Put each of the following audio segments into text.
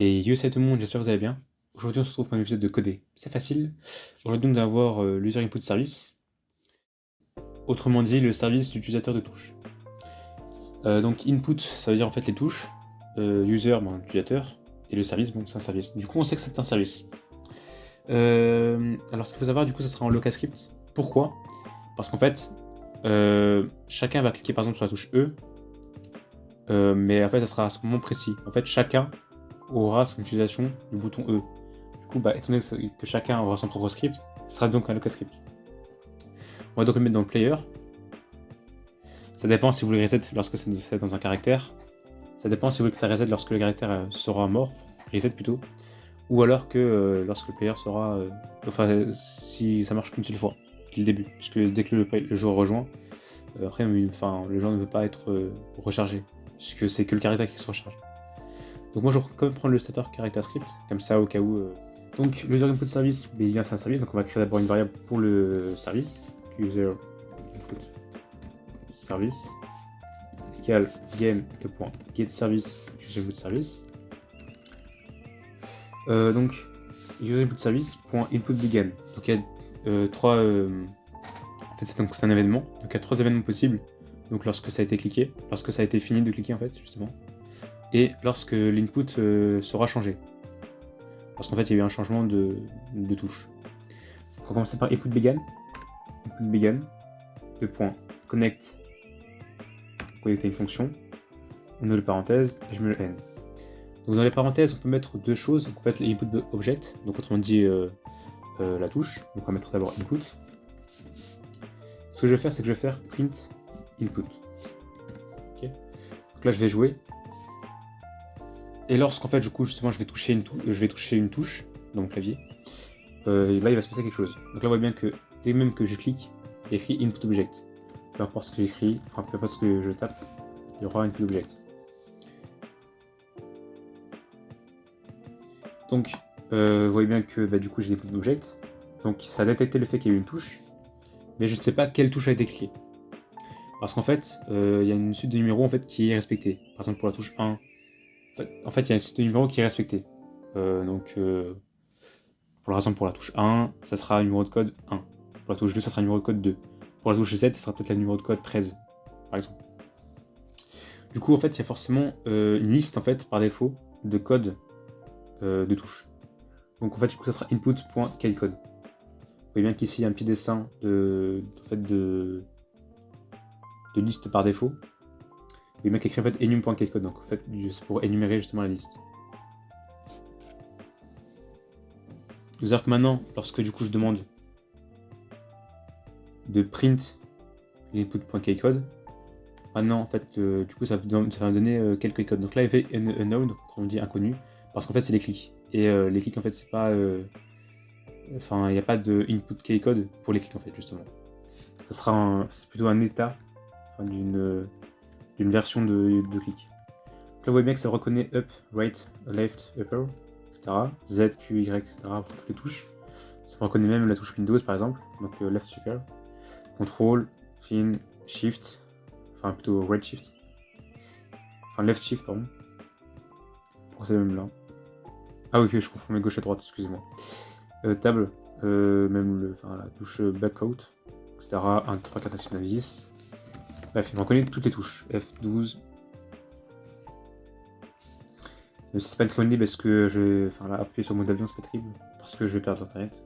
Et yo, salut tout le monde, j'espère que vous allez bien. Aujourd'hui, on se retrouve pour un épisode de Coder. C'est facile. Aujourd'hui, nous allons avoir l'user input service, autrement dit le service d'utilisateur de touches. Donc input, ça veut dire en fait les touches, user, l'utilisateur, et le service, bon, c'est un service. Du coup, on sait que c'est un service. Alors, ce qu'il faut savoir, du coup, ça sera en local script. Pourquoi? Parce qu'en fait, chacun va cliquer par exemple sur la touche E, mais en fait, ça sera à ce moment précis. En fait, chacun aura son utilisation du bouton E. Du coup, étant donné que chacun aura son propre script, ce sera donc un local script. On va donc le mettre dans le player. Ça dépend si vous voulez reset lorsque c'est dans un caractère. Ça dépend si vous voulez que ça reset lorsque le caractère sera mort, reset plutôt. Ou alors que lorsque le player sera. Enfin, si ça marche qu'une seule fois, depuis le début. Puisque dès que le joueur rejoint, après, le joueur ne veut pas être rechargé. Puisque c'est que le caractère qui se recharge. Donc moi je vais quand même prendre le stator character script, comme ça au cas où. Donc le user input service, c'est un service, donc on va créer d'abord une variable pour le service, user input service, égale game.getService user input service. Donc user input service.input began. Donc il y a trois. En fait c'est un événement, donc il y a trois événements possibles. Donc lorsque ça a été cliqué, lorsque ça a été fini de cliquer en fait justement, et lorsque l'input sera changé. Parce qu'en fait, il y a eu un changement de touche. On va commencer par input began. Input began. Connect. Connecter une fonction. On ouvre les parenthèses et je mets le n. Donc dans les parenthèses, on peut mettre deux choses. Donc on peut mettre l'input object, donc autrement dit la touche. Donc on va mettre d'abord input. Ce que je vais faire, c'est que je vais faire print input. Okay. Donc là, je vais jouer. Et lorsqu'en fait, du coup, justement, je vais toucher une touche dans mon clavier, et là, il va se passer quelque chose. Donc là, on voit bien que dès même que je clique, il y a écrit input object. Peu importe ce que j'écris, enfin peu importe ce que je tape, il y aura input object. Donc, vous voyez bien que du coup, j'ai l'input object. Donc, ça a détecté le fait qu'il y a eu une touche, mais je ne sais pas quelle touche a été cliquée. Parce qu'en fait, il y a une suite de numéros en fait, qui est respectée. Par exemple, pour la touche 1, en fait, il y a une suite de numéros qui est respectée. Par exemple, pour la touche 1, ça sera un numéro de code 1. Pour la touche 2, ça sera un numéro de code 2. Pour la touche 7, ça sera peut-être le numéro de code 13, par exemple. Du coup, en fait, il y a forcément une liste en fait, par défaut de codes de touches. Donc, en fait, du coup, ça sera input.keycode. Vous voyez bien qu'ici, il y a un petit dessin de liste par défaut. Vous voyez bien qu'écrit en fait enum.keycode. Donc, en fait, c'est pour énumérer justement la liste. C'est-à-dire que maintenant, lorsque du coup, je demande de print l'input.keycode, maintenant, en fait, du coup, ça va donner quelques codes. Donc là, il fait unknown, on dit inconnu, parce qu'en fait, c'est les clics. Et les clics, en fait, c'est pas. Enfin, il n'y a pas de input keycode pour les clics, en fait, justement. Ça sera c'est plutôt un état d'une version de clic. Donc là, vous voyez bien que ça reconnaît up, right, left, upper, etc. Z, Q, Y, etc. pour toutes les touches. Ça reconnaît même la touche Windows, par exemple. Donc left super, control, fin, shift, enfin plutôt right shift. Enfin left shift, pardon. Pour ces mêmes là. Ah oui, je confonds mes gauche et droite, excusez-moi. Table, même la touche backout, etc. 1, 3, 4, 5, 9, 10. Bref, il me reconnaît toutes les touches. F12. Même si c'est pas très parce que appuyer sur le mode avion, c'est pas terrible. Parce que je vais perdre l'internet.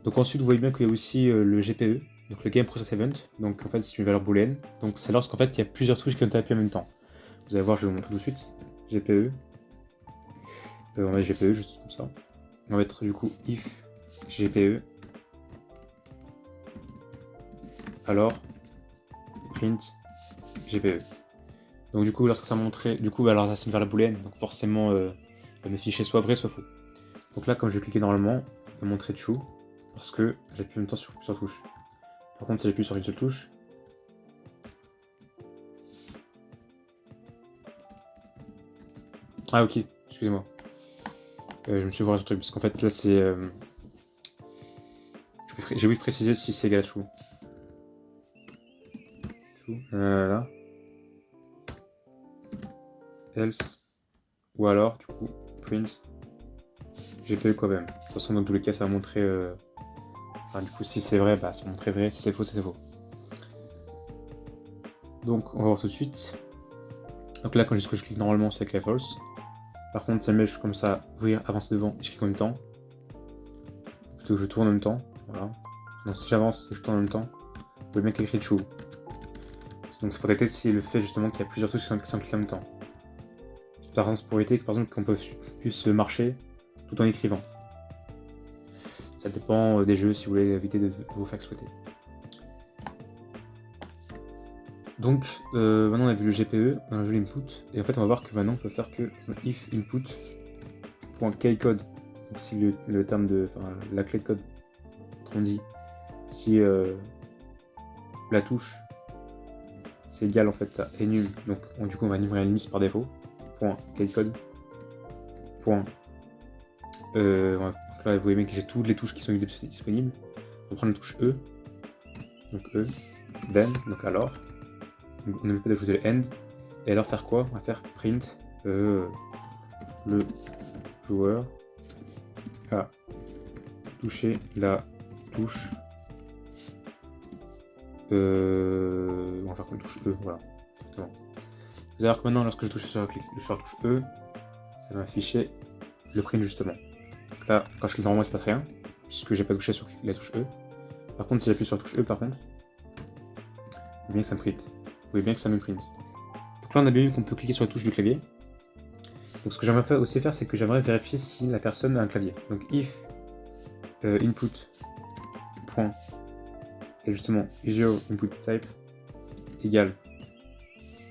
Donc ensuite, vous voyez bien qu'il y a aussi le GPE, donc le Game Process Event. Donc en fait, c'est une valeur booléenne. Donc c'est lorsqu'en fait, il y a plusieurs touches qui ont été appuyées en même temps. Vous allez voir, je vais vous montrer tout de suite. GPE. On va mettre GPE juste comme ça. On va mettre du coup if GPE. Alors print GPE. Donc du coup, lorsque ça montrait, du coup, alors ça c'est une variable booléenne, donc forcément mes fichiers soit vrai soit faux. Donc là, comme je vais cliquer normalement, il va montrer true parce que j'appuie en même temps sur plusieurs touches. Par contre, si j'appuie sur une seule touche, ah ok, excusez-moi. Je me suis voir sur le truc parce qu'en fait là c'est j'ai oublié de préciser si c'est égal à true. Là. Else. Ou alors, du coup, print GPE quand même. De toute façon, dans tous les cas, ça va montrer. Enfin, du coup, si c'est vrai, bah, ça va montrer vrai. Si c'est faux, c'est faux. Donc, on va voir tout de suite. Donc là, quand je clique normalement, c'est avec la false. Par contre, ça me met comme ça, ouvrir, avancer devant, et je clique en même temps. Plutôt que je tourne en même temps. Voilà. Donc si j'avance et je tourne en même temps, le mec écrit true. Donc c'est pour détecter si le fait justement qu'il y a plusieurs touches qui sont cliquées en même temps. Par exemple, pour éviter que par exemple qu'on puisse marcher tout en écrivant. Ça dépend des jeux si vous voulez éviter de vous faire exploiter. Donc maintenant on a vu le GPE, on a vu l'input, et en fait on va voir que maintenant on peut faire que if input.keycode, donc si le terme de, enfin la clé de code, on dit si la touche c'est égal en fait à enum, donc du coup on va énumérer une liste par défaut, point keycode, point, donc là vous voyez bien que j'ai toutes les touches qui sont disponibles, on va prendre la touche E, donc E, then, donc alors, on ne peut pas d'ajouter le end, et alors faire quoi? On va faire print le joueur a touché la touche. On va faire comme touche E, voilà. Exactement. Vous allez voir que maintenant, lorsque je touche sur la touche E, ça va m'afficher le print justement. Donc là, quand je clique normalement, il ne se passe rien, puisque j'ai pas touché sur la touche E. Par contre, si j'appuie sur la touche E, par contre, vous voyez bien que ça me print. Vous voyez bien que ça me print. Donc là, on a bien vu qu'on peut cliquer sur la touche du clavier. Donc ce que j'aimerais aussi faire, c'est que j'aimerais vérifier si la personne a un clavier. Donc if input point et justement user input type égale,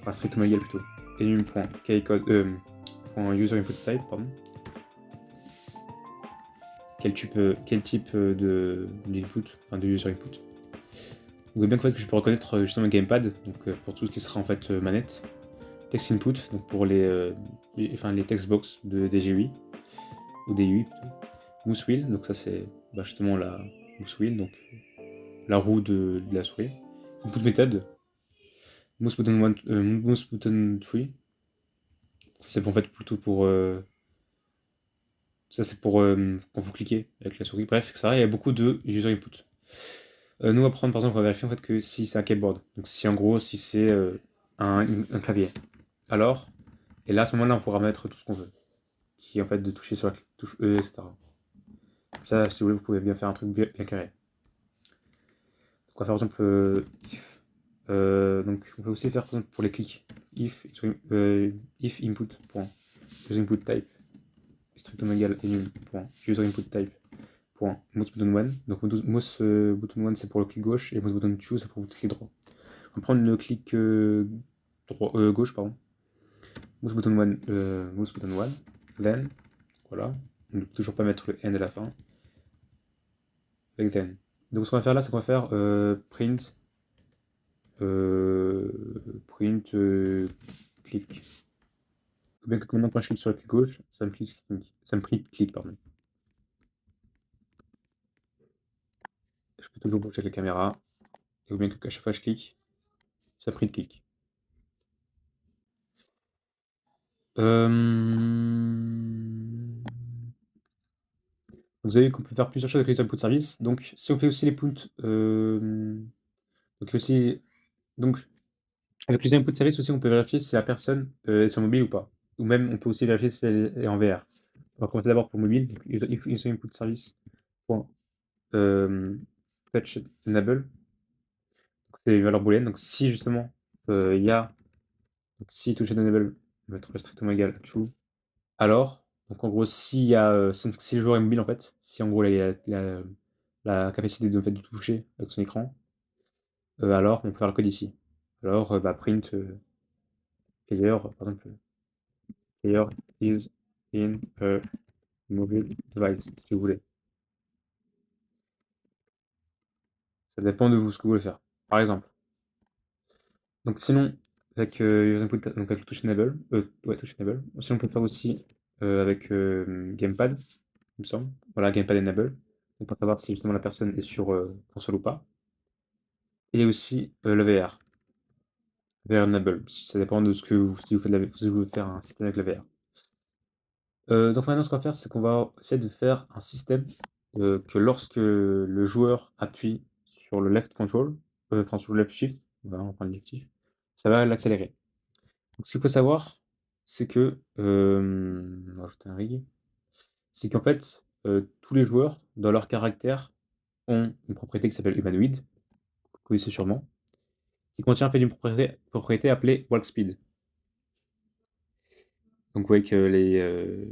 enfin strictement égal plutôt, enum.keycode user input type, pardon. Quel type d'input, enfin de user input. Vous voyez bien qu'en fait que je peux reconnaître justement le gamepad, donc pour tout ce qui sera en fait manette. Text input, donc pour les textbox de DGUI, ou DUI plutôt. Mouse wheel, donc ça c'est justement la mouse wheel, donc la roue de la souris. Input method, mouse button 3. Ça c'est en fait plutôt pour ça c'est pour quand vous cliquez avec la souris. Bref, ça il y a beaucoup de user input. Nous on va prendre par exemple, on va vérifier en fait que si c'est un keyboard, donc si en gros si c'est un clavier. Alors, et là à ce moment-là on pourra mettre tout ce qu'on veut, qui est en fait de toucher sur la touche E, etc. Comme ça, si vous voulez, vous pouvez bien faire un truc bien carré. Donc on va faire par exemple if. Donc on peut aussi faire par exemple pour les clics. If input point user input type strictement égal enum point user input type point mouse button 1. Donc mouse button 1 c'est pour le clic gauche et mouse button 2 c'est pour le clic droit. On va prendre le clic gauche, pardon. Mouse button 1, then, voilà. On ne peut toujours pas mettre le end à la fin. Avec then. Donc ce qu'on va faire là, c'est qu'on va faire print clic. Bien que maintenant quand je clique sur le clic gauche, ça me print clic, pardon. Je peux toujours bouger la caméra. Et bien que à chaque fois que je clique, ça print clic. Vous avez vu qu'on peut faire plusieurs choses avec les inputs service. Donc si on fait aussi les inputs, donc aussi, donc avec les inputs service aussi, on peut vérifier si la personne est sur mobile ou pas. Ou même on peut aussi vérifier si elle est en VR. On va commencer d'abord pour mobile. Donc user input service. Point, touch enable. C'est une valeur booléenne. Donc si justement il y a, donc si touch enable va être strictement égal à true, alors, donc en gros si le joueur est mobile en fait, si en gros il y a la capacité de, en fait, de toucher avec son écran, alors on peut faire le code ici. Alors print player, par exemple, player is in a mobile device, si vous voulez. Ça dépend de vous ce que vous voulez faire. Par exemple. Donc sinon, avec user input, donc avec le touch enable, touch enable. Sinon on peut faire aussi avec gamepad, il me semble. Voilà, gamepad enable. Donc pour savoir si justement la personne est sur console ou pas. Et aussi le VR. VR enable. Ça dépend de ce que vous, si vous faites si vous voulez faire un système avec le VR. Donc maintenant, ce qu'on va faire, c'est qu'on va essayer de faire un système, que lorsque le joueur appuie sur le left control, enfin sur le left shift, on va reprendre l'objectif, ça va l'accélérer. Donc ce qu'il faut savoir, c'est que, on va rajouter un rig, c'est qu'en fait, tous les joueurs, dans leur caractère, ont une propriété qui s'appelle humanoid, que vous connaissez sûrement, qui contient en fait une propriété appelée walk speed. Donc vous voyez que les,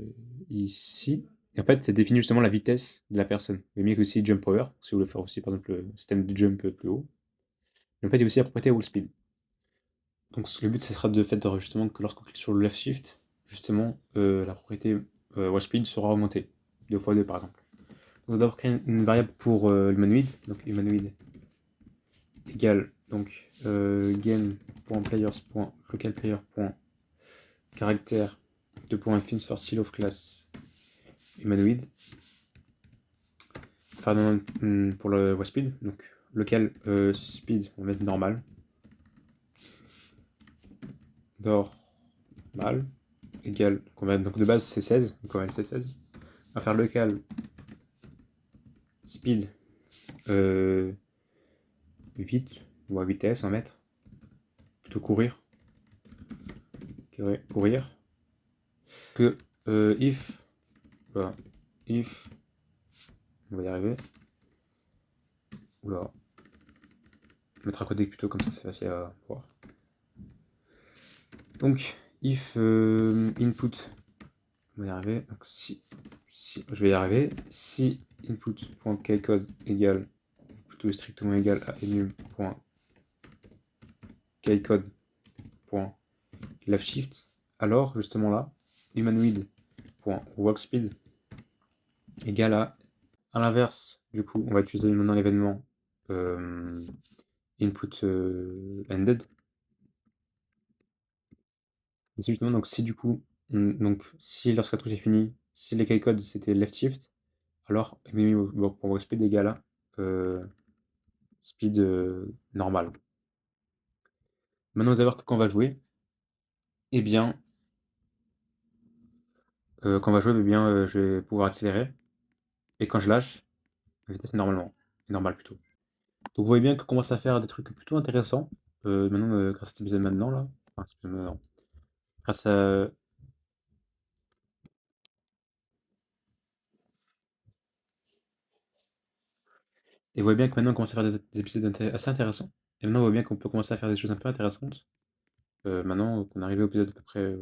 ici, et en fait, ça définit justement la vitesse de la personne. Vous voyez que aussi jump power, si vous voulez faire aussi par exemple le système de jump plus haut. Mais en fait, il y a aussi la propriété wall speed. Donc le but, ce sera de fait justement que lorsqu'on clique sur le left shift, justement, la propriété wall speed sera augmentée, 2 fois 2 par exemple. Donc on va d'abord créer une variable pour l'humanoid, donc humanoid égale donc game.players.localplayer.caractère 2.fins for chill of class humanoid. Enfin, pour le wall speed, donc local speed, on va mettre normal. Normal égale, donc on va, donc de base c'est 16, donc on va mettre 16. On va faire local speed vite, ou à vitesse, on va mettre. Plutôt courir. Courir. Que if, voilà, if, on va y arriver. Oula, mettre à côté plutôt, comme ça c'est facile à voir. Donc, if input, on va y arriver. Donc, si je vais y arriver, si input.kcode égale, plutôt strictement égal à enum.kcode.leftShift, alors justement là, humanoid.walkspeed égale à l'inverse, du coup, on va utiliser maintenant l'événement input ended. Et justement, donc si du coup, donc si lorsque la touche est finie, si les keycodes c'était left shift, alors pour speed égale à speed normal. Maintenant, vous allez voir que quand on va jouer, eh bien, je vais pouvoir accélérer. Et quand je lâche, la vitesse est normale plutôt. Donc vous voyez bien qu'on commence à faire des trucs plutôt intéressants. Maintenant, grâce à cet épisode maintenant là. Enfin, cet épisode maintenant. Grâce à. Et vous voyez bien que maintenant on commence à faire des épisodes assez intéressants. Et maintenant on voit bien qu'on peut commencer à faire des choses un peu intéressantes. Maintenant qu'on est arrivé au épisode à peu près.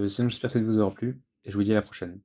Sinon j'espère que ça vous aura plu. Et je vous dis à la prochaine.